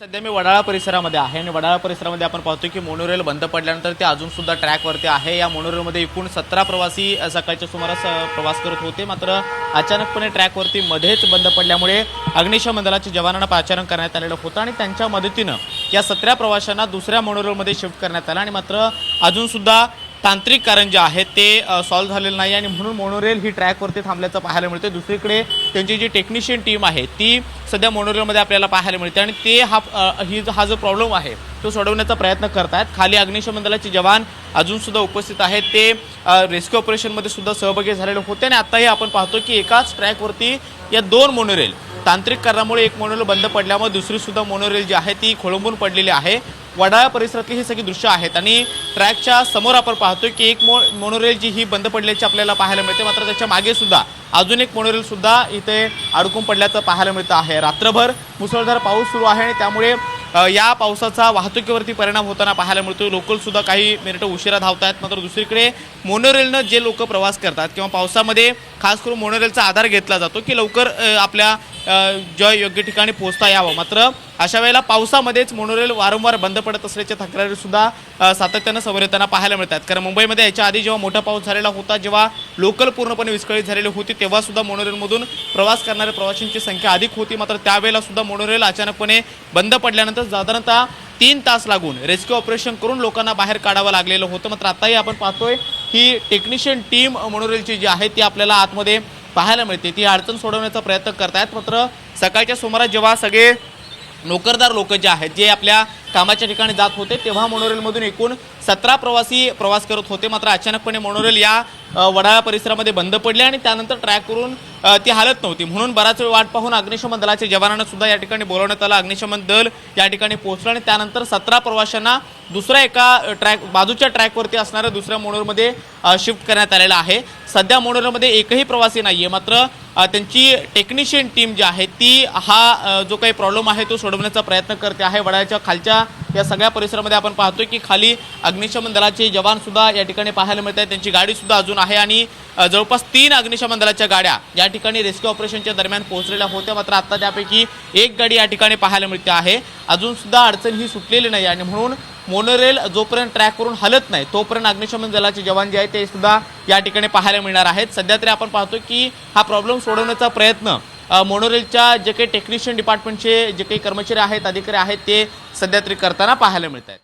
सध्या मी वडाळा परिसरामध्ये आहे आणि वडाळा परिसरामध्ये आपण पाहतो की मोनोरेल बंद पडल्यानंतर ते अजून सुद्धा ट्रॅकवरती आहे। या मोनोरेलमध्ये एकूण 17 प्रवासी सकाळच्या सुमारास प्रवास करत होते, मात्र अचानकपणे ट्रॅकवरती मध्येच बंद पडल्यामुळे अग्निशमन दलाच्या जवानांना पाचारण करण्यात आलेलं होतं आणि त्यांच्या मदतीनं या 17 प्रवाशांना दुसऱ्या मोनोरेलमध्ये शिफ्ट करण्यात आलं आणि मात्र अजून सुद्धा तांत्रिक कारण जे आहे ते सॉल्व्ह झालेलं नाही आणि म्हणून मोनोरेल ही ट्रॅकवरती थांबल्याचं पाहायला मिळते। दुसरीकडे त्यांची जी टेक्निशियन टीम आहे ती सध्या मोनोरेलमध्ये आपल्याला पाहायला मिळते आणि ते हा जो प्रॉब्लेम आहे तो सोडवण्याचा प्रयत्न करतात। खाली अग्निशमन दलाचे जवान अजून सुद्धा उपस्थित आहेत, ते रेस्क्यू ऑपरेशनमध्ये सुद्धा सहभागी झालेले होते आणि आताही आपण पाहतो की एकाच ट्रॅकवरती या दोन मोनोरेल तांत्रिक कारणामुळे एक मोनोरेल बंद पडल्यामुळे दुसरी सुद्धा मोनोरेल जी आहे ती खोळंबून पडलेली आहे। वडाळा परिसरातली ही सगळी दृश्य आहेत आणि ट्रॅकच्या समोर आपण पाहतोय की एक मोनोरेल जी ही बंद पडल्याची आपल्याला पाहायला मिळते, मात्र त्याच्या मागे सुद्धा अजून एक मोनोरेल सुद्धा इथे अडकून पडल्याचं पाहायला मिळतं आहे। रात्रभर मुसळधार पाऊस सुरू आहे आणि त्यामुळे या पावसाचा वाहतुकीवरती परिणाम होताना पाहायला मिळतो। लोकल सुद्धा काही मिनिटं उशिरा धावत आहेत, मात्र दुसरीकडे मोनोरेलनं जे लोक प्रवास करतात किंवा पावसामध्ये खास करून मोनोरेलचा आधार घेतला जातो की लवकर आपल्या ज्या योग्य ठिकाणी पोहोचता यावं, मात्र अशा वेळेला पावसामध्येच मोनोरेल वारंवार बंद पडत असल्याच्या तक्रारी सुद्धा सातत्यानं समोर येताना पाहायला मिळतात। कारण मुंबईमध्ये याच्या आधी जेव्हा मोठा पाऊस झालेला होता, जेव्हा लोकल पूर्णपणे विस्कळीत झालेली होती, तेव्हा सुद्धा मोनोरेलमधून प्रवास करणाऱ्या प्रवाशांची संख्या अधिक होती, मात्र त्यावेळेला सुद्धा मोनोरेल अचानकपणे बंद पडल्यानंतर साधारणतः 3 तास लागून रेस्क्यू ऑपरेशन करून लोकांना बाहेर काढावं लागलेलं होतं। मात्र आताही आपण पाहतोय ही टेक्निशियन टीम मोनोरेलची जी आहे ती आपल्याला आतमध्ये पाहायला मिळते, ती अडचण सोडवण्याचा प्रयत्न करतायत। मात्र सकाळच्या सुमारास जेव्हा सगळे नोकरदार लोक जे आहेत जे आपल्या कामाच्या ठिकाणी जात होते, तेव्हा मोनोरेलमधून एकूण 17 प्रवासी प्रवास करत होते, मात्र अचानकपणे मोनोरेल या वडाळा परिसरामध्ये बंद पडले आणि त्यानंतर ट्रॅक करून ती हालत नव्हती, म्हणून बराच वेळ वाट पाहून अग्निशमन दलाच्या जवानांना सुद्धा या ठिकाणी बोलवण्यात आलं। अग्निशमन दल या ठिकाणी पोहोचलं आणि त्यानंतर 17 प्रवाशांना दुसऱ्या एका बाजूच्या ट्रॅकवरती असणाऱ्या दुसऱ्या मोनोरेलमध्ये शिफ्ट करण्यात आलेलं आहे। सध्या मोनोरेलमध्ये एकही प्रवासी नाहीये, मात्र त्यांची टेक्निशियन टीम जी आहे ती हा जो काही प्रॉब्लेम आहे तो सोडवण्याचा प्रयत्न करते आहे। वडाळ्याच्या खालच्या या सगळ्या परिसरामध्ये आपण पाहतोय की खाली अग्निशमन दलाचे जवान सुद्धा या ठिकाणी पाहायला मिळत आहेत, त्यांची गाडी सुद्धा अजून आहे आणि जवळपास 3 अग्निशमन दलाच्या गाड्या या ठिकाणी रेस्क्यू ऑपरेशनच्या दरम्यान पोहोचलेल्या होत्या, मात्र आता त्यापैकी एक गाडी या ठिकाणी पाहायला मिळते आहे। अजून सुद्धा अडचण ही सुटलेली नाही आणि म्हणून मोनोरेल जोपर्यंत ट्रॅकवरून हलत नाही तोपर्यंत अग्निशमन दलाचे जवान जे आहेत ते सुद्धा या ठिकाणी पाहायला मिळणार आहेत। सध्या तरी आपण पाहतो की हा प्रॉब्लेम सोडवण्याचा प्रयत्न मोनोरेलच्या जे काही टेक्निशियन डिपार्टमेंटचे जे काही कर्मचारी आहेत, अधिकारी आहेत, ते सध्या तरी करताना पाहायला मिळत आहेत।